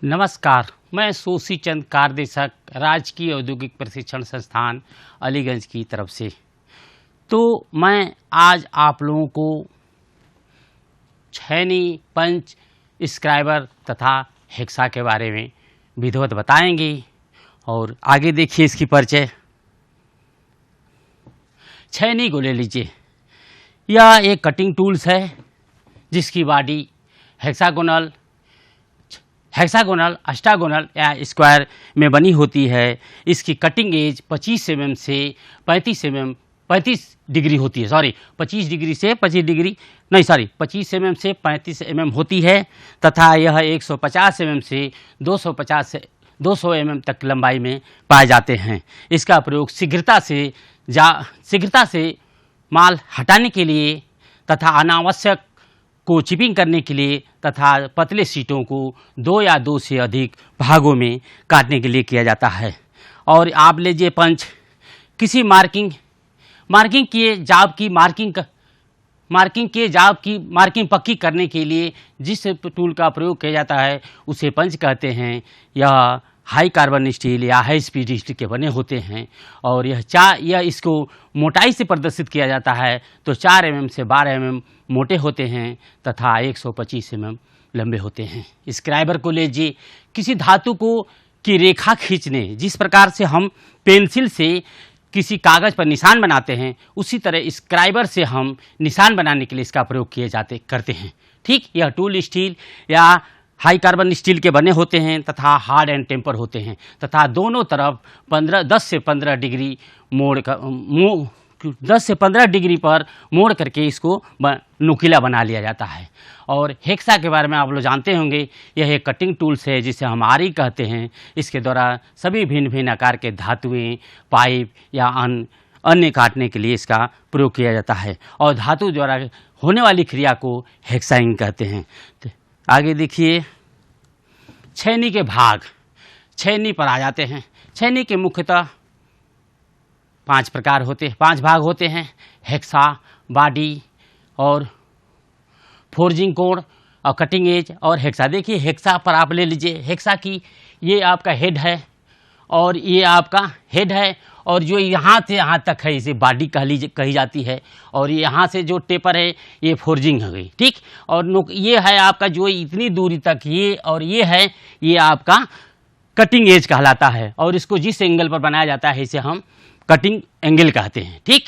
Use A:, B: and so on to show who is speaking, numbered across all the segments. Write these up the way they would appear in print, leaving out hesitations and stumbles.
A: नमस्कार, मैं शोषी चंद कारदेशक राजकीय औद्योगिक प्रशिक्षण संस्थान अलीगंज की तरफ से। तो मैं आज आप लोगों को छैनी, पंच, स्क्राइबर तथा हेक्सा के बारे में विधिवत बताएंगे। और आगे देखिए इसकी परिचय। छैनी को ले लीजिए। यह एक कटिंग टूल्स है जिसकी बॉडी हेक्सागोनल, अष्टागोनल या स्क्वायर में बनी होती है। इसकी कटिंग एज 25 mm से 35 डिग्री होती है। 25 डिग्री से 25 डिग्री नहीं 25 mm से 35 mm होती है तथा यह 150 mm से 200 mm तक लंबाई में पाए जाते हैं। इसका प्रयोग शीघ्रता से माल हटाने के लिए तथा अनावश्यक को चिपिंग करने के लिए तथा पतले शीटों को 2 या 2 से अधिक भागों में काटने के लिए किया जाता है। और आप लीजिए पंच। किसी मार्किंग किए जाब की मार्किंग पक्की करने के लिए जिस टूल का प्रयोग किया जाता है उसे पंच कहते हैं। यह हाई कार्बन स्टील या हाई स्पीड स्टील के बने होते हैं और यह इसको मोटाई से प्रदर्शित किया जाता है तो 4 mm से 12 mm मोटे होते हैं तथा 125 mm लंबे होते हैं। स्क्राइबर को लीजिए। किसी धातु की रेखा खींचने, जिस प्रकार से हम पेंसिल से किसी कागज़ पर निशान बनाते हैं उसी तरह स्क्राइबर से हम निशान बनाने के लिए इसका प्रयोग करते हैं। ठीक, यह टूल स्टील या हाई कार्बन स्टील के बने होते हैं तथा हार्ड एंड टेम्पर होते हैं तथा दोनों तरफ 10 से 15 डिग्री 10 से 15 डिग्री पर मोड़ करके इसको नुकीला बना लिया जाता है। और हेक्सा के बारे में आप लोग जानते होंगे। यह एक कटिंग टूल्स है जिसे हम आरी कहते हैं। इसके द्वारा सभी भिन्न भिन्न आकार के धातुएं, पाइप या अन्य काटने के लिए इसका प्रयोग किया जाता है और धातु द्वारा होने वाली क्रिया को हेक्साइंग कहते हैं। तो आगे देखिए छैनी के भाग। छैनी पर आ जाते हैं। छैनी के मुख्यतः 5 भाग होते हैं। हेक्सा, बॉडी और फोर्जिंग कोण और कटिंग एज और हेक्सा। देखिए हेक्सा पर आप ले लीजिए। हेक्सा की ये आपका हेड है और ये आपका हेड है और जो यहाँ से यहाँ तक है इसे बॉडी कही जाती है और यहाँ से जो टेपर है ये फोर्जिंग हो गई। ठीक, और ये है आपका जो इतनी दूरी तक ये और ये है ये आपका कटिंग एज कहलाता है और इसको जिस एंगल पर बनाया जाता है इसे हम कटिंग एंगल कहते हैं। ठीक,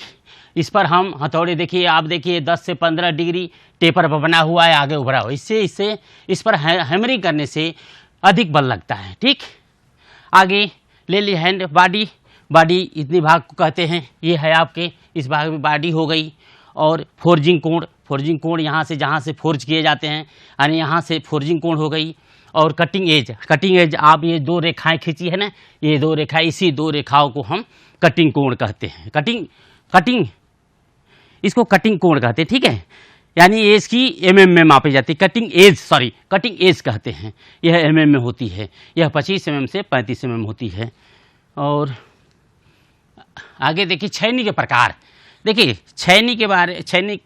A: इस पर हम हथौड़े देखिए, आप देखिए 10 से 15 डिग्री टेपर पर बना हुआ है, आगे उभरा हुआ। इससे इस पर हैमरिंग करने से अधिक बल लगता है। ठीक, आगे ले ली हैंड बॉडी इतनी भाग को कहते हैं। ये है आपके इस भाग में बॉडी हो गई। और फोर्जिंग कोण यहाँ से जहाँ से फोर्ज किए जाते हैं यानी यहाँ से फोर्जिंग कोण हो गई। और कटिंग एज आप ये 2 रेखाएं खींची है ना, ये 2 रेखाएं, इसी 2 रेखाओं को हम कटिंग कोण कहते हैं। इसको कटिंग कोण कहते हैं। ठीक है, यानी एज की mm में मापी जाती है। कटिंग एज कहते हैं। यह mm में होती है। यह 25 mm से 35 mm होती है। और आगे देखिए छैनी के प्रकार। देखिए छैनी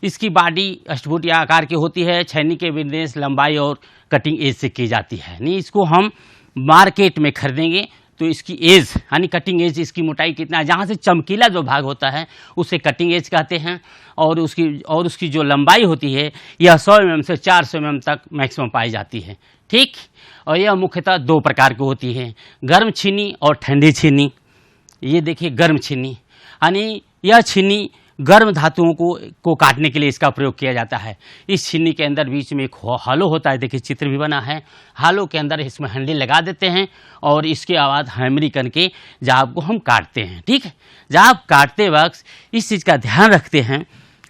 A: इसकी बॉडी अष्टभुज आकार की होती है। छैनी के विन्यास लंबाई और कटिंग एज से की जाती है। यानी इसको हम मार्केट में खरीदेंगे तो इसकी एज यानी कटिंग एज, इसकी मोटाई कितना है, जहाँ से चमकीला जो भाग होता है उसे कटिंग एज कहते हैं। और उसकी जो लंबाई होती है यह 100 mm से 400 mm तक मैक्सिमम पाई जाती है। ठीक, और यह मुख्यतः 2 प्रकार की होती है, गर्म छीनी और ठंडी छीनी। ये देखिए गर्म छीनी यानी यह छीनी गर्म धातुओं को काटने के लिए इसका प्रयोग किया जाता है। इस छीनी के अंदर बीच में एक हालो होता है। देखिए चित्र भी बना है। हालो के अंदर इसमें हैंडल लगा देते हैं और इसके बाद हैमरिंग करके जाब को हम काटते हैं। ठीक है, जाब काटते वक्त इस चीज़ का ध्यान रखते हैं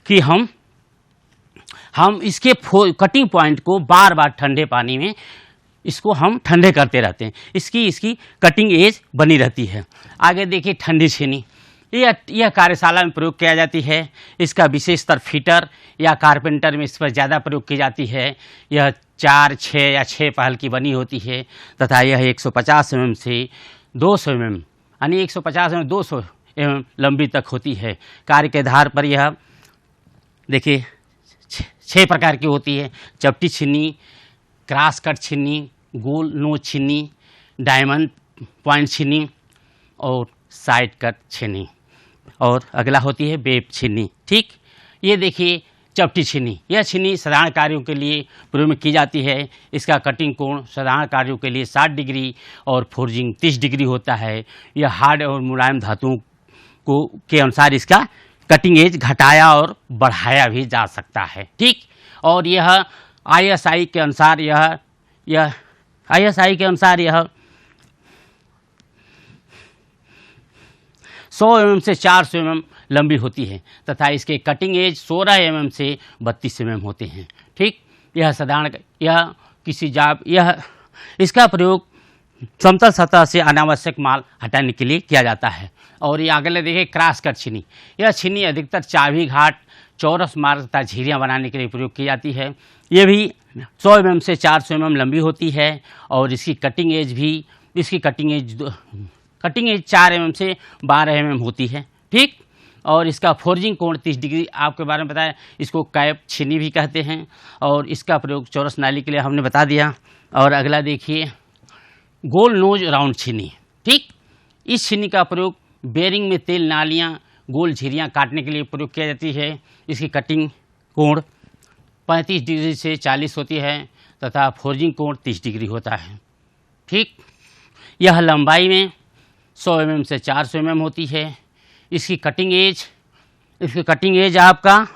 A: कि हम इसके कटिंग पॉइंट को बार बार ठंडे पानी में इसको हम ठंडे करते रहते हैं। इसकी कटिंग एज बनी रहती है। आगे देखिए ठंडी छीनी। यह कार्यशाला में प्रयोग किया जाती है। इसका विशेषतर फिटर या कारपेंटर में इस पर ज़्यादा प्रयोग की जाती है। यह 4, 6 या 6 पहल की बनी होती है तथा यह 150 mm से 200 mm यानी 150 mm 200 mm लंबी तक होती है। कार्य के आधार पर यह देखिए 6 प्रकार की होती है। चपटी छीनी, क्रॉस कट छीनी, गोल नोच छीनी, डायमंड पॉइंट छीनी और साइड कट छीनी, और अगला होती है वेब छीनी। ठीक, ये देखिए चपटी छीनी, यह छीनी साधारण कार्यों के लिए प्रयोग में की जाती है। इसका कटिंग कोण साधारण कार्यों के लिए 60 डिग्री और फोर्जिंग 30 डिग्री होता है। यह हार्ड और मुलायम धातुओं को के अनुसार इसका कटिंग एज घटाया और बढ़ाया भी जा सकता है। ठीक, और यह आईएसआई के अनुसार यह आईएसआई के अनुसार यह 100 mm से 400 mm लंबी होती है तथा इसके कटिंग एज 16 mm से 32 mm होते हैं। ठीक, यह साधारण यह इसका प्रयोग समतल सतह से अनावश्यक माल हटाने के लिए किया जाता है। और ये अगले देखिए क्रॉस कट छीनी, यह छीनी अधिकतर चाबी घाट, चौरस मार्ग तथा झिरियाँ बनाने के लिए प्रयोग की जाती है। ये भी 100 mm से 400 mm लंबी होती है और इसकी कटिंग एज 4 mm से 12 mm होती है। ठीक, और इसका फोर्जिंग कोण 30 डिग्री, आपके बारे में बताया, इसको कैप छीनी भी कहते हैं और इसका प्रयोग चौरस नाली के लिए हमने बता दिया। और अगला देखिए गोल नोज राउंड छीनी। ठीक, इस छीनी का प्रयोग बेरिंग में तेल नालियाँ, गोल झिरियाँ काटने के लिए प्रयोग किया जाती है। इसकी कटिंग कोण 35 डिग्री से 40 होती है तथा फोर्जिंग कोण 30 डिग्री होता है। ठीक, यह लंबाई में 100 mm से 400 mm होती है। इसकी कटिंग एज आपका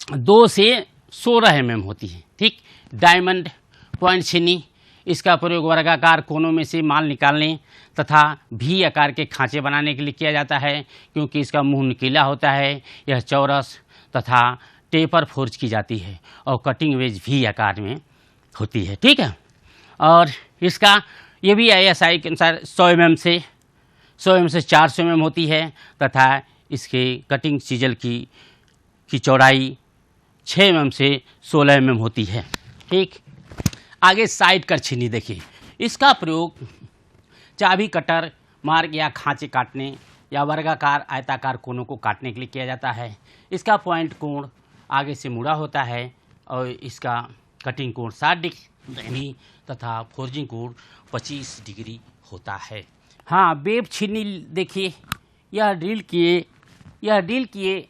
A: 2 से 16 mm होती है। ठीक, डायमंड पॉइंट छीनी, इसका प्रयोग वर्गाकार कोनों में से माल निकालने तथा भी आकार के खांचे बनाने के लिए किया जाता है, क्योंकि इसका मुंह नुकीला होता है। यह चौरस तथा टेपर फोर्ज की जाती है और कटिंग वेज भी आकार में होती है। ठीक है, और इसका ये भी आईएसआई के अनुसार 100 mm से 400 mm होती है तथा इसके कटिंग चीजल की चौड़ाई 6 mm से 16 mm होती है। ठीक, आगे साइड कट छीनी देखिए, इसका प्रयोग चाबी कटर मार्ग या खांचे काटने या वर्गाकार आयताकार कोनों को काटने के लिए किया जाता है। इसका पॉइंट कोण आगे से मुड़ा होता है और इसका कटिंग कोण 60 डिग्री तथा फोर्जिंग कोण 25 डिग्री होता है। हाँ, वेब छीनी देखिए, यह ड्रिल किए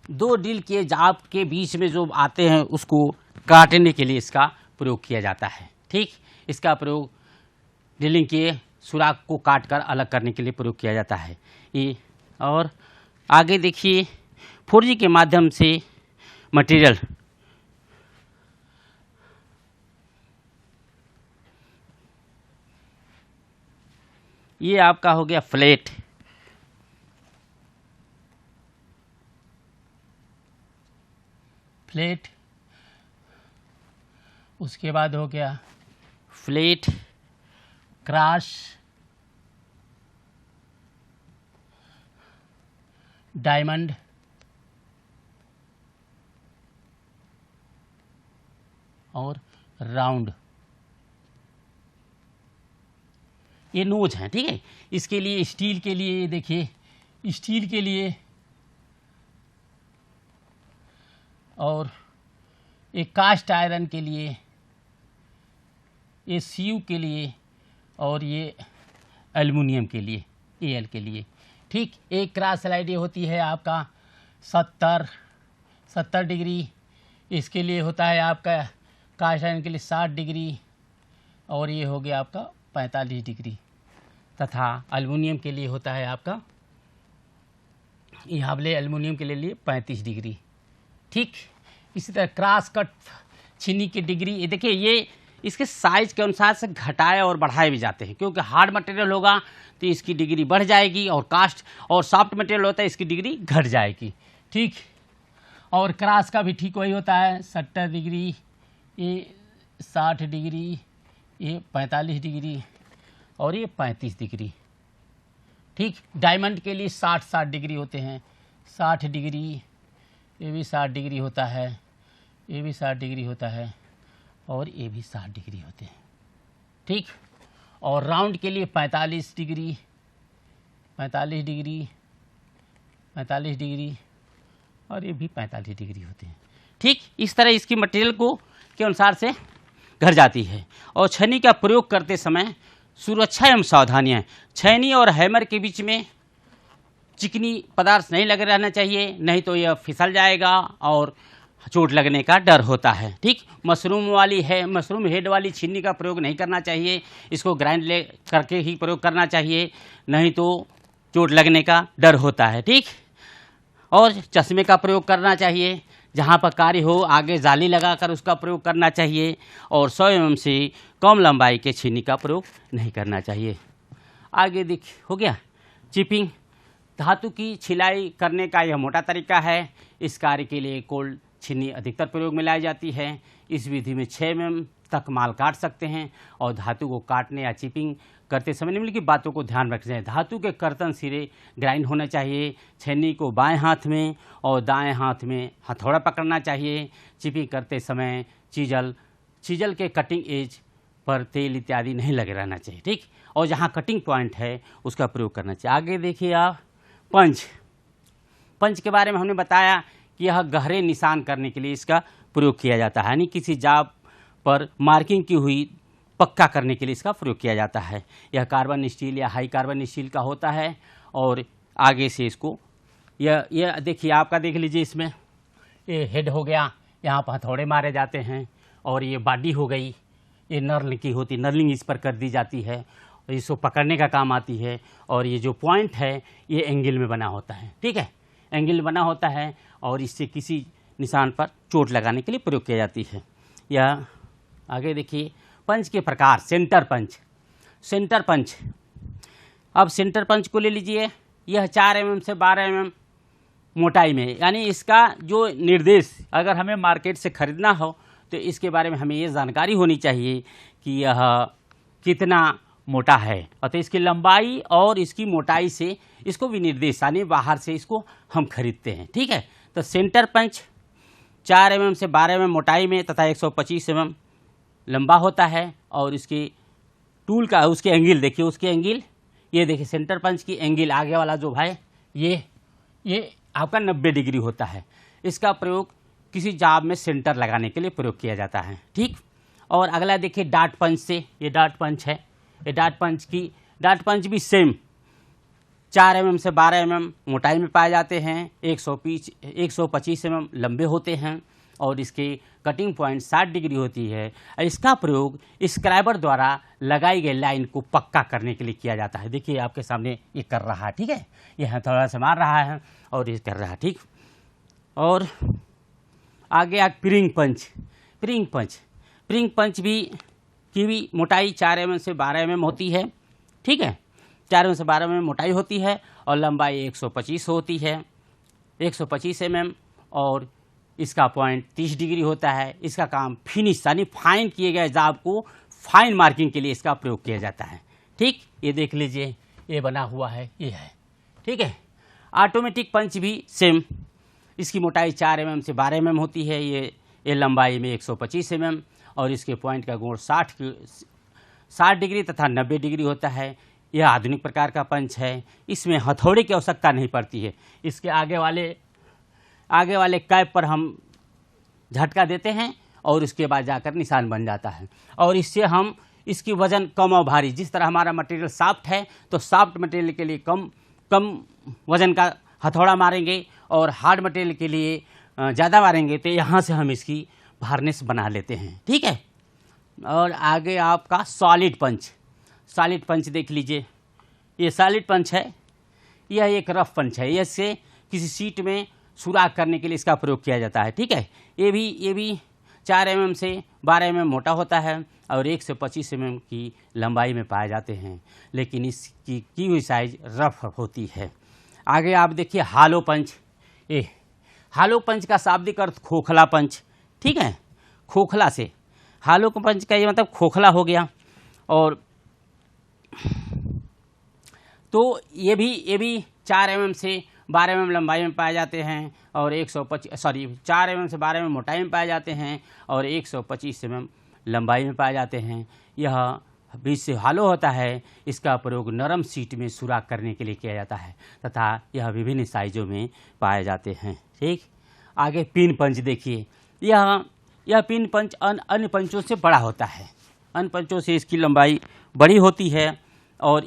A: 2 ड्रिल किए जाप के बीच में जो आते हैं उसको काटने के लिए इसका प्रयोग किया जाता है। ठीक, इसका प्रयोग ड्रिलिंग किए सुराख को काटकर अलग करने के लिए प्रयोग किया जाता है। ये और आगे देखिए फोर्जी के माध्यम से मटेरियल ये आपका हो गया फ्लैट। उसके बाद हो गया फ्लैट, क्रॉस, डायमंड, और राउंड। ये नोच हैं। ठीक है, इसके लिए स्टील के लिए देखिए, स्टील के लिए और एक कास्ट आयरन के लिए, ये सीयू के लिए और ये एल्युमिनियम के लिए, एल के लिए। ठीक, एक क्रॉस स्लाइड ये होती है आपका 70 डिग्री, इसके लिए होता है आपका कास्ट आयरन के लिए 60 डिग्री और ये हो गया आपका 45 डिग्री तथा एल्युमिनियम के लिए होता है आपका यहाँ एल्युमिनियम के लिए 35 डिग्री। ठीक, इसी तरह क्रॉस कट छीनी की डिग्री, ये देखिए, ये इसके साइज के अनुसार से घटाए और बढ़ाए भी जाते हैं, क्योंकि हार्ड मटेरियल होगा तो इसकी डिग्री बढ़ जाएगी और कास्ट और सॉफ्ट मटेरियल होता है इसकी डिग्री घट जाएगी। ठीक, और क्रॉस का भी ठीक वही होता है 70 डिग्री, ये 60 डिग्री, ये 45 डिग्री और ये 35 डिग्री। ठीक, डायमंड के लिए 60 डिग्री होते हैं, 60 डिग्री, ये भी 60 डिग्री होता है, ये भी 60 डिग्री होता है और ये भी 60 डिग्री होते हैं। ठीक, और राउंड के लिए 45 डिग्री, 45 डिग्री, 45 डिग्री और ये भी 45 डिग्री होते हैं। ठीक, इस तरह इसकी मटेरियल को के अनुसार से घर जाती है। और छेनी का प्रयोग करते समय सुरक्षा एवं सावधानियाँ, छेनी और हैमर के बीच में चिकनी पदार्थ नहीं लगे रहना चाहिए, नहीं तो यह फिसल जाएगा और चोट लगने का डर होता है। ठीक, मशरूम हेड वाली छीनी का प्रयोग नहीं करना चाहिए, इसको ग्राइंड ले करके ही प्रयोग करना चाहिए, नहीं तो चोट लगने का डर होता है। ठीक, और चश्मे का प्रयोग करना चाहिए, जहाँ पर कार्य हो आगे जाली लगाकर उसका प्रयोग करना चाहिए, और 100 mm से कम लंबाई के छीनी का प्रयोग नहीं करना चाहिए। आगे हो गया चिपिंग। धातु की छिलाई करने का यह मोटा तरीका है। इस कार्य के लिए कोल्ड छीनी अधिकतर प्रयोग में लाई जाती है। इस विधि में 6 mm तक माल काट सकते हैं, और धातु को काटने या चिपिंग करते समय निम्नलिखित बातों को ध्यान रखना चाहिए। धातु के कर्तन सिरे ग्राइंड होना चाहिए। छेनी को बाएं हाथ में और दाएं हाथ में हथौड़ा पकड़ना चाहिए। चिपिंग करते समय चीजल के कटिंग एज पर तेल इत्यादि नहीं लगे रहना चाहिए। ठीक, और जहाँ कटिंग पॉइंट है उसका प्रयोग करना चाहिए। आगे देखिए आप पंच के बारे में हमने बताया कि यह गहरे निशान करने के लिए इसका प्रयोग किया जाता है, यानी किसी जाब पर मार्किंग की हुई पक्का करने के लिए इसका प्रयोग किया जाता है। यह कार्बन स्टील या हाई कार्बन स्टील का होता है, और आगे से इसको यह देखिए आपका देख लीजिए, इसमें ये हेड हो गया, यहाँ पर हथौड़े मारे जाते हैं, और ये बॉडी हो गई, ये नर्लिंग की होती, नर्लिंग इस पर कर दी जाती है, इसको पकड़ने का काम आती है। और ये जो पॉइंट है ये एंगल में बना होता है। ठीक है, एंगल में बना होता है, और इससे किसी निशान पर चोट लगाने के लिए प्रयोग की जाती है। यह आगे देखिए पंच के प्रकार। Centre punch. अब सेंटर पंच को ले लीजिए। यह 4 mm से 12 mm मोटाई में, यानी इसका जो निर्देश अगर हमें मार्केट से खरीदना हो तो इसके बारे में हमें ये जानकारी होनी चाहिए कि यह कितना मोटा है, और तो इसकी लंबाई और इसकी मोटाई से इसको भी निर्देश, यानी बाहर से इसको हम खरीदते हैं। ठीक है, तो सेंटर पंच 4 mm से 12 mm मोटाई में तथा 125 mm लंबा होता है, और इसकी टूल का उसके एंगल देखिए, उसके एंगल ये देखिए, सेंटर पंच की एंगल आगे वाला जो भाई ये आपका 90 डिग्री होता है। इसका प्रयोग किसी जाब में सेंटर लगाने के लिए प्रयोग किया जाता है। ठीक, और अगला देखिए डार्ट पंच से, ये डार्ट पंच है। ये डार्ट पंच भी सेम 4 mm से 12 mm मोटाई में पाए जाते हैं, 125 mm लंबे होते हैं, और इसके कटिंग पॉइंट 60 डिग्री होती है। इसका प्रयोग स्क्राइबर द्वारा लगाई गई लाइन को पक्का करने के लिए किया जाता है। देखिए आपके सामने ये कर रहा है। ठीक है, ये हथौड़ा से मार रहा है और ये कर रहा है। ठीक, और आगे प्रिंग पंच की भी मोटाई 4 mm से 12 mm होती है। ठीक है, 4 mm से 12 mm मोटाई होती है, और लंबाई 125 होती है, 125 mm, और इसका पॉइंट 30 डिग्री होता है। इसका काम फिनिश, यानी फाइन किए गए जाब को फाइन मार्किंग के लिए इसका प्रयोग किया जाता है। ठीक, ये देख लीजिए, ये बना हुआ है, ये है। ठीक है, ऑटोमेटिक पंच भी सेम, इसकी मोटाई 4 mm से 12 mm होती है, ये लंबाई में 125 mm, और इसके पॉइंट का कोण 60 डिग्री तथा 90 डिग्री होता है। यह आधुनिक प्रकार का पंच है। इसमें हथौड़े की आवश्यकता नहीं पड़ती है। इसके आगे वाले कैप पर हम झटका देते हैं, और उसके बाद जाकर निशान बन जाता है। और इससे हम इसकी वजन कम और भारी, जिस तरह हमारा मटेरियल सॉफ्ट है तो सॉफ्ट मटेरियल के लिए कम वजन का हथौड़ा मारेंगे, और हार्ड मटेरियल के लिए ज़्यादा मारेंगे, तो यहाँ से हम इसकी भारनेस बना लेते हैं। ठीक है, और आगे आपका सॉलिड पंच देख लीजिए। ये सॉलिड पंच है, यह एक रफ पंच है। इससे किसी सीट में सुराख करने के लिए इसका प्रयोग किया जाता है। ठीक है, ये भी 4 mm से 12 mm मोटा होता है, और 125 mm की लंबाई में पाए जाते हैं, लेकिन इसकी की हुई साइज रफ होती है। आगे आप देखिए हालो पंच। हालो पंच का शाब्दिक अर्थ खोखला पंच। ठीक है, खोखला से हालो पंच का ये मतलब खोखला हो गया। और तो ये भी 4 mm से 12 mm लंबाई में पाए जाते हैं, और 4 mm से 12 mm मोटाई में पाए जाते हैं, और 125 mm लंबाई में पाए जाते हैं। यह बीच से हालो होता है। इसका प्रयोग नरम सीट में सुराख करने के लिए किया जाता है, तथा यह विभिन्न साइजों में पाए जाते हैं। ठीक, आगे पिन पंच देखिए। यह पिन पंच अन्य पंचों से बड़ा होता है, अन्य पंचों से इसकी लंबाई बड़ी होती है और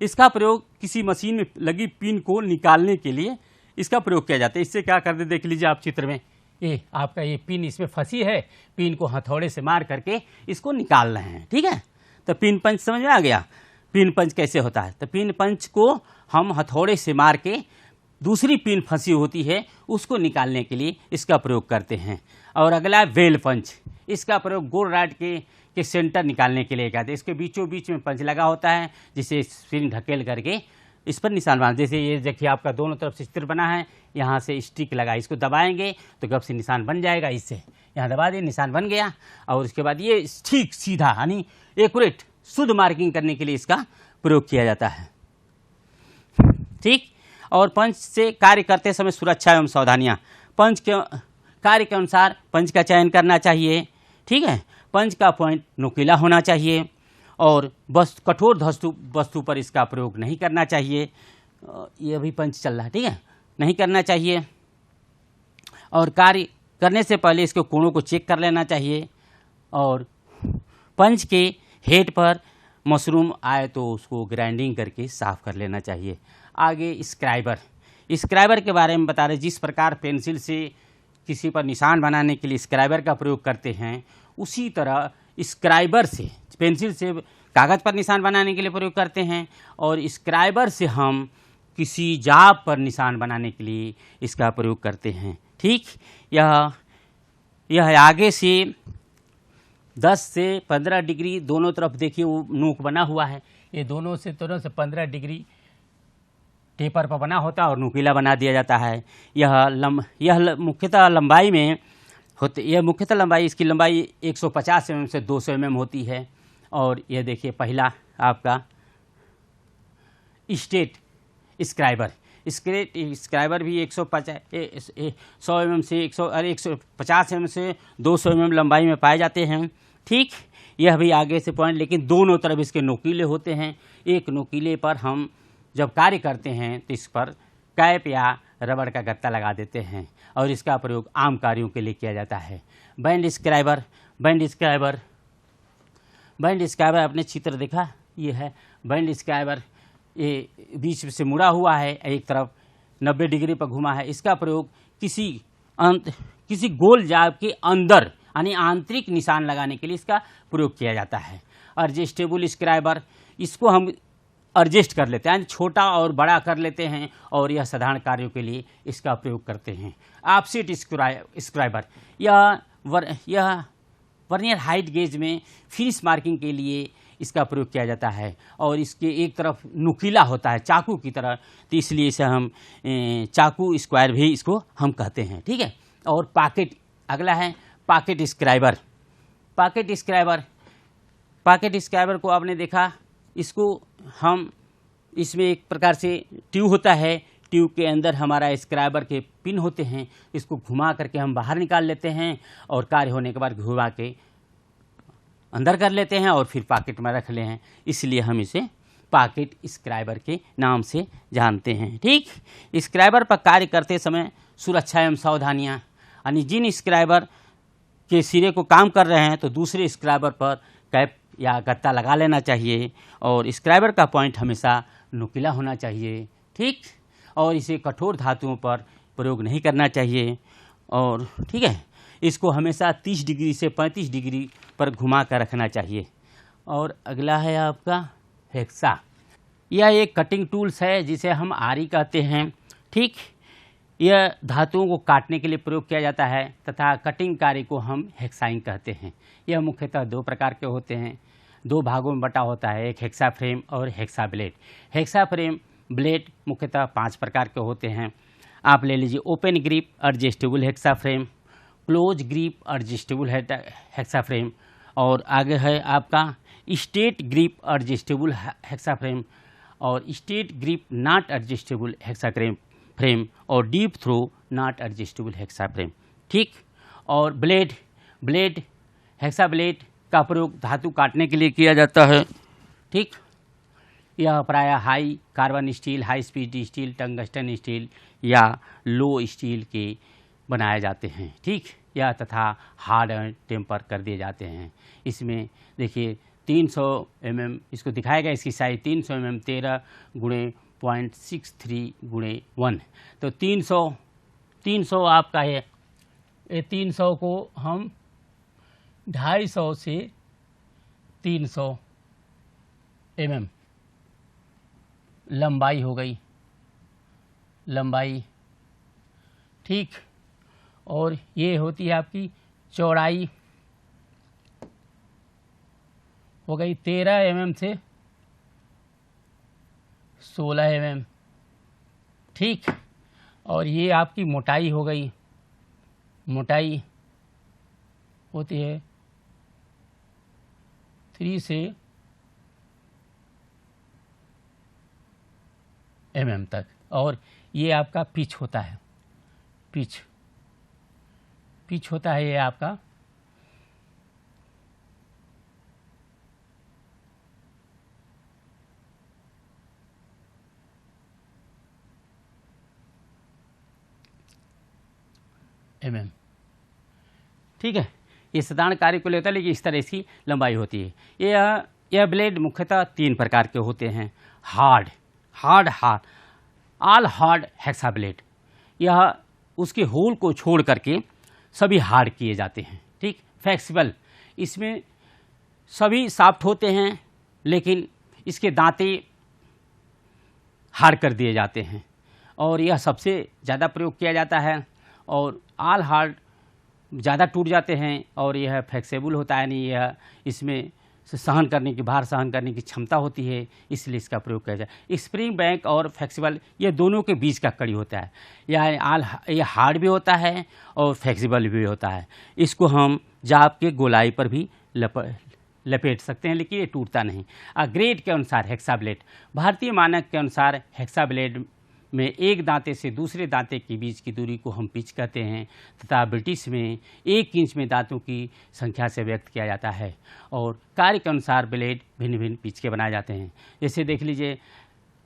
A: इसका प्रयोग किसी मशीन में लगी पिन को निकालने के लिए इसका प्रयोग किया जाता है। इससे क्या करते देख लीजिए आप चित्र में, ये आपका ये पिन इसमें फंसी है, पिन को हथौड़े से मार करके इसको निकाल रहे हैं। ठीक है, तो पिन पंच समझ में आ गया। पिन पंच कैसे होता है, तो पिन पंच को हम हथौड़े से मार के दूसरी पिन फंसी होती है उसको निकालने के लिए इसका प्रयोग करते हैं। और अगला वेल पंच, इसका प्रयोग गोल रॉड के सेंटर निकालने के लिए करते हैं। इसके बीचों बीच में पंच लगा होता है जिसे स्प्रिंग ढकेल करके इस पर निशान बना, जैसे ये देखिए आपका दोनों तरफ से चित्र बना है, यहाँ से स्टिक लगा, इसको दबाएंगे तो गप से निशान बन जाएगा। इससे यहाँ दबा दिए, निशान बन गया। और उसके बाद ये ठीक सीधा यानी एक्यूरेट शुद्ध मार्किंग करने के लिए इसका प्रयोग किया जाता है। ठीक, और पंच से कार्य करते समय सुरक्षा एवं सावधानियाँ, पंच के कार्य के अनुसार पंच का चयन करना चाहिए। ठीक है, पंच का पॉइंट नुकीला होना चाहिए और बस कठोर वस्तु पर इसका प्रयोग नहीं करना चाहिए। ये भी पंच चल रहा है, ठीक है, नहीं करना चाहिए। और कार्य करने से पहले इसके कोणों को चेक कर लेना चाहिए। और पंच के हेड पर मशरूम आए तो उसको ग्राइंडिंग करके साफ कर लेना चाहिए। आगे स्क्राइबर के बारे में बता रहे, जिस प्रकार पेंसिल से किसी पर निशान बनाने के लिए स्क्राइबर का प्रयोग करते हैं, उसी तरह स्क्राइबर से पेंसिल से कागज़ पर निशान बनाने के लिए प्रयोग करते हैं और स्क्राइबर से हम किसी जाप पर निशान बनाने के लिए इसका प्रयोग करते हैं। ठीक, यह आगे से 10 से 15 डिग्री दोनों तरफ देखिए वो नोक बना हुआ है, ये दोनों से 15 डिग्री टेपर पर बना होता है और नुकीला बना दिया जाता है। यह मुख्यतः लंबाई में होती, यह मुख्यतः लंबाई, इसकी लंबाई 150 mm से 200 mm होती है। और यह देखिए पहला आपका स्टेट स्क्राइबर भी 100 mm से 150 mm से 200 mm लंबाई में पाए जाते हैं। ठीक, यह भी आगे से पॉइंट, लेकिन दोनों तरफ इसके नोकीले होते हैं। एक नोकीले पर हम जब कार्य करते हैं तो इस पर कैप या रबड़ का गत्ता लगा देते हैं और इसका प्रयोग आम कार्यों के लिए किया जाता है। बैंड स्क्राइबर आपने चित्र देखा, ये है बैंड स्क्राइबर, ये बीच से मुड़ा हुआ है, एक तरफ 90 डिग्री पर घुमा है। इसका प्रयोग किसी गोल जाब के अंदर यानी आंतरिक निशान लगाने के लिए इसका प्रयोग किया जाता है। एडजस्टेबल स्क्राइबर, इसको हम एडजस्ट कर लेते हैं, छोटा और बड़ा कर लेते हैं और यह साधारण कार्यों के लिए इसका प्रयोग करते हैं। ऑफसेट स्क्राइबर, यह वर्नियर हाइट गेज में फिनिश मार्किंग के लिए इसका प्रयोग किया जाता है और इसके एक तरफ नुकीला होता है चाकू की तरह, तो इसलिए इसे हम चाकू स्क्वायर भी इसको हम कहते हैं। ठीक है, और अगला है पॉकेट स्क्राइबर को आपने देखा, इसमें एक प्रकार से ट्यूब होता है, ट्यूब के अंदर हमारा स्क्राइबर के पिन होते हैं, इसको घुमा करके हम बाहर निकाल लेते हैं और कार्य होने के बाद घुमा के अंदर कर लेते हैं और फिर पॉकेट में रख ले हैं, इसलिए हम इसे पॉकेट स्क्राइबर के नाम से जानते हैं। ठीक, स्क्राइबर पर कार्य करते समय सुरक्षा एवं सावधानियाँ, यानी जिन स्क्राइबर के सिरे को काम कर रहे हैं तो दूसरे स्क्राइबर पर कैप या गत्ता लगा लेना चाहिए और स्क्राइबर का पॉइंट हमेशा नुकीला होना चाहिए। ठीक, और इसे कठोर धातुओं पर प्रयोग नहीं करना चाहिए। और ठीक है, इसको हमेशा 30 डिग्री से 35 डिग्री पर घुमा कर रखना चाहिए। और अगला है आपका हेक्सा, यह एक कटिंग टूल्स है जिसे हम आरी कहते हैं। ठीक, यह धातुओं को काटने के लिए प्रयोग किया जाता है तथा कटिंग कार्य को हम हेक्साइंग कहते हैं। यह मुख्यतः 2 प्रकार के होते हैं, 2 भागों में बटा होता है, एक हेक्सा फ्रेम और hacksaw blade. Hacksaw frame blade मुख्यतः 5 प्रकार के होते हैं। आप ले लीजिए open grip adjustable hacksaw frame, close grip adjustable hacksaw frame, और आगे है आपका straight grip adjustable hacksaw frame और straight grip not adjustable hacksaw frame और deep throw not adjustable hacksaw frame. ठीक, और ब्लेड हेक्सा ब्लेड का प्रयोग धातु काटने के लिए किया जाता है। ठीक, यह प्रायः high carbon steel, high speed steel, tungsten steel या लो स्टील के बनाए जाते हैं, ठीक, या तथा हार्ड एंड टेम्पर कर दिए जाते हैं। इसमें देखिए 300 mm इसको दिखाया गया, इसकी साइज 300 mm 13 गुणे 0.63 गुणे 1, तो 300 आपका है। ये 300 को हम 250 से 300 mm लंबाई हो गई, लंबाई, ठीक, और ये होती है आपकी चौड़ाई हो गई 13 mm से 16 mm, ठीक, और ये आपकी मोटाई हो गई, मोटाई होती है 3 से mm तक, और ये आपका पिच होता है, पिच होता है ये आपका mm, ठीक है। ये साधारण कार्य को लेता है, लेकिन इस तरह इसकी लंबाई होती है। यह ब्लेड मुख्यतः 3 प्रकार के होते हैं। Hard all hard hexa blade, यह उसके होल को छोड़ करके सभी हार्ड किए जाते हैं, ठीक। फ्लेक्सिबल, इसमें सभी सॉफ्ट होते हैं लेकिन इसके दांते हार्ड कर दिए जाते हैं, और यह सबसे ज़्यादा प्रयोग किया जाता है। और ऑल हार्ड ज़्यादा टूट जाते हैं, और यह फ्लेक्सिबल होता है, यानी यह इसमें सहन करने की, भार सहन करने की क्षमता होती है, इसलिए इसका प्रयोग किया जाए। स्प्रिंग बैंक और फ्लेक्सिबल, ये दोनों के बीच का कड़ी होता है। यह हार्ड भी होता है और फ्लेक्सिबल भी होता है। इसको हम जाप के गोलाई पर भी लपेट सकते हैं, लेकिन ये टूटता नहीं। ग्रेड के अनुसार हेक्सा ब्लेड, भारतीय मानक के अनुसार हेक्सा ब्लेड में एक दांते से दूसरे दांते के बीच की दूरी को हम पिच कहते हैं, तथा ब्रिटिश में 1 इंच में दांतों की संख्या से व्यक्त किया जाता है। और कार्य के अनुसार ब्लेड भिन्न भिन्न पिच के बनाए जाते हैं। जैसे देख लीजिए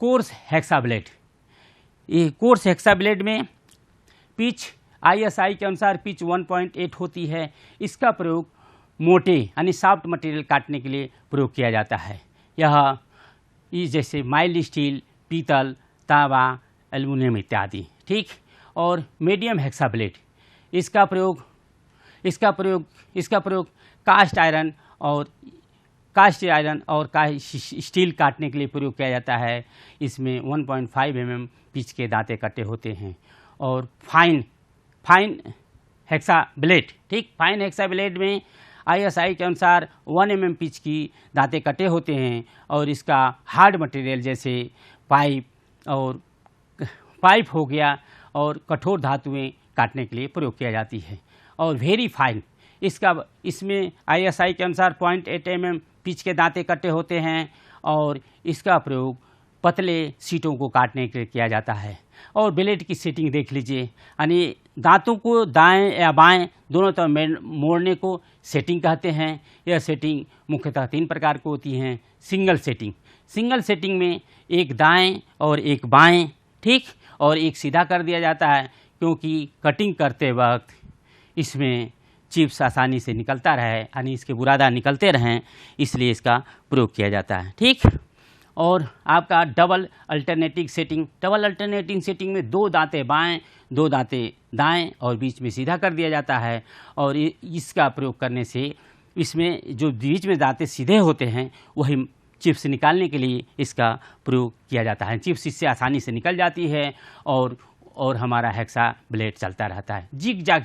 A: कोर्स हेक्सा ब्लेड, ये कोर्स हेक्सा ब्लेड में पिच ISI के अनुसार पिच 1.8 होती है। इसका प्रयोग मोटे यानी सॉफ्ट मटेरियल काटने के लिए प्रयोग किया जाता है। यह जैसे माइल्ड स्टील, पीतल, तांबा, एल्युमिनियम इत्यादि, ठीक। और मीडियम हेक्सा ब्लेड, इसका प्रयोग कास्ट आयरन और स्टील काटने के लिए प्रयोग किया जाता है। इसमें 1.5 mm पिच के दांते कटे होते हैं। और फाइन हेक्सा ब्लेड, ठीक, फाइन हेक्सा ब्लेड में ISI के अनुसार 1 mm पिच की दांते कटे होते हैं, और इसका हार्ड मटेरियल जैसे पाइप हो गया और कठोर धातुएं काटने के लिए प्रयोग किया जाती है। और वेरी फाइन, इसमें ISI के अनुसार 0.8 mm पिच के दांते कटे होते हैं, और इसका प्रयोग पतले सीटों को काटने के लिए किया जाता है। और ब्लेड की सेटिंग देख लीजिए, यानी दांतों को दाएं या बाएं दोनों तरफ मोड़ने को सेटिंग कहते हैं। यह सेटिंग मुख्यतः 3 प्रकार की होती हैं। सिंगल सेटिंग में एक दाएं और एक बाएं, ठीक, और एक सीधा कर दिया जाता है, क्योंकि कटिंग करते वक्त इसमें चिप्स आसानी से निकलता रहे, यानी इसके बुरादा निकलते रहें, इसलिए इसका प्रयोग किया जाता है, ठीक। और आपका डबल अल्टरनेटिंग सेटिंग में 2 दांते बाएं, 2 दांते दाएं और बीच में सीधा कर दिया जाता है। और इसका प्रयोग करने से इसमें जो बीच में दांते सीधे होते हैं वही चिप्स निकालने के लिए इसका प्रयोग किया जाता है। चिप्स इससे आसानी से निकल जाती है, और हमारा हेक्सा ब्लेड चलता रहता है। जिग जॉग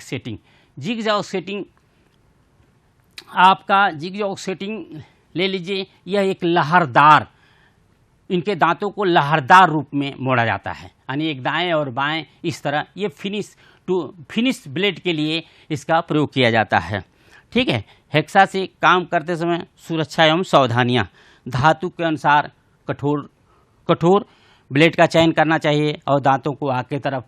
A: सेटिंग ले लीजिए। यह एक लहरदार, इनके दांतों को लहरदार रूप में मोड़ा जाता है, यानी एक दाएं और बाएं इस तरह। ये फिनिश ब्लेड के लिए इसका प्रयोग किया जाता है, ठीक है। हेक्सा से काम करते समय सुरक्षा एवं सावधानियाँ, धातु के अनुसार कठोर ब्लेड का चयन करना चाहिए, और दांतों को आगे तरफ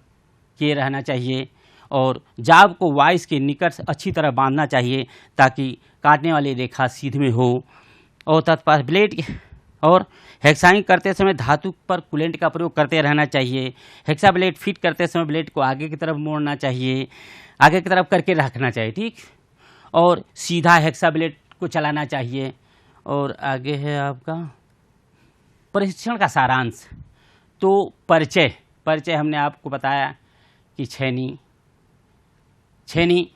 A: किए रहना चाहिए, और जाब को वाइस के निकट अच्छी तरह बांधना चाहिए ताकि काटने वाली रेखा सीधे में हो। और तत्पश्चात और हेक्साइंग करते समय धातु पर कूलेंट का प्रयोग करते रहना चाहिए। हेक्सा ब्लेड फिट करते समय ब्लेड को आगे की तरफ मोड़ना चाहिए, आगे की तरफ करके रखना चाहिए, ठीक। और सीधा हेक्सा ब्लेड को चलाना चाहिए। और आगे है आपका प्रशिक्षण का सारांश। तो परिचय हमने आपको बताया कि छेनी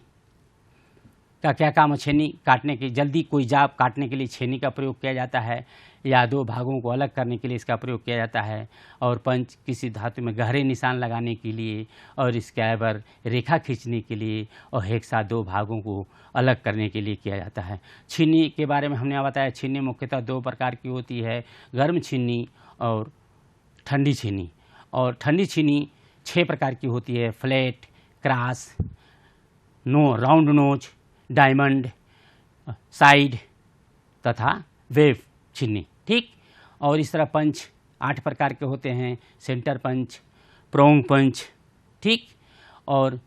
A: का क्या काम है। छेनी काटने की, जल्दी कोई जाप काटने के लिए छेनी का प्रयोग किया जाता है, या दो भागों को अलग करने के लिए इसका प्रयोग किया जाता है। और पंच किसी धातु में गहरे निशान लगाने के लिए, और स्क्राइबर रेखा खींचने के लिए, और हेक्सा दो भागों को अलग करने के लिए किया जाता है। छीनी के बारे में हमने बताया, छीनी मुख्यतः दो प्रकार की होती है, गर्म छीनी और ठंडी छीनी। और ठंडी छीनी 6 प्रकार की होती है, फ्लैट, क्रॉस, राउंड नोच, डायमंड, साइड तथा वेव छीनी, ठीक। और इस तरह पंच 8 प्रकार के होते हैं, सेंटर पंच, प्रोंग पंच, ठीक। और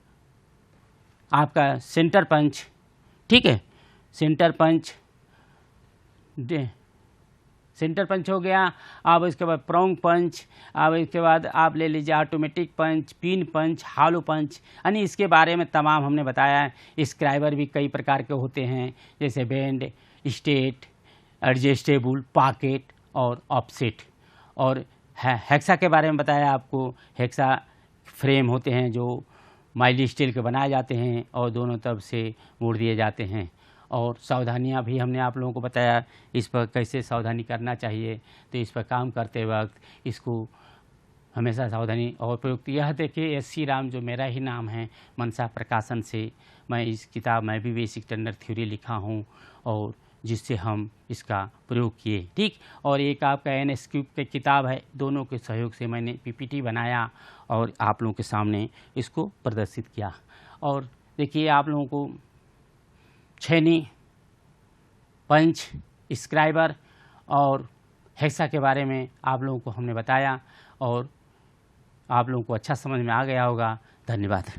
A: आपका सेंटर पंच, ठीक है, सेंटर पंच हो गया। अब इसके बाद प्रोंग पंच, अब इसके बाद आप ले लीजिए ऑटोमेटिक पंच, पिन पंच, हॉलो पंच, यानी इसके बारे में तमाम हमने बताया है। स्क्राइबर भी कई प्रकार के होते हैं, जैसे बेंड, स्ट्रेट, एडजस्टेबल, पॉकेट और ऑफसेट। और हेक्सा के बारे में बताया आपको। हेक्सा फ्रेम होते हैं जो माइल्ड स्टील के बनाए जाते हैं और दोनों तरफ से मोड़ दिए जाते हैं। और सावधानियां भी हमने आप लोगों को बताया, इस पर कैसे सावधानी करना चाहिए। तो इस पर काम करते वक्त इसको हमेशा सावधानी और प्रयुक्त। यह देखिए एस सी राम, जो मेरा ही नाम है, मनसा प्रकाशन से मैं इस किताब में भी बेसिक टेंडर थ्योरी लिखा हूँ, और जिससे हम इसका प्रयोग किए, ठीक। और एक आपका NS क्यूब की किताब है, दोनों के सहयोग से मैंने PPT बनाया और आप लोगों के सामने इसको प्रदर्शित किया। और देखिए आप लोगों को छेनी, पंच, स्क्राइबर और हेक्सा के बारे में आप लोगों को हमने बताया, और आप लोगों को अच्छा समझ में आ गया होगा। धन्यवाद।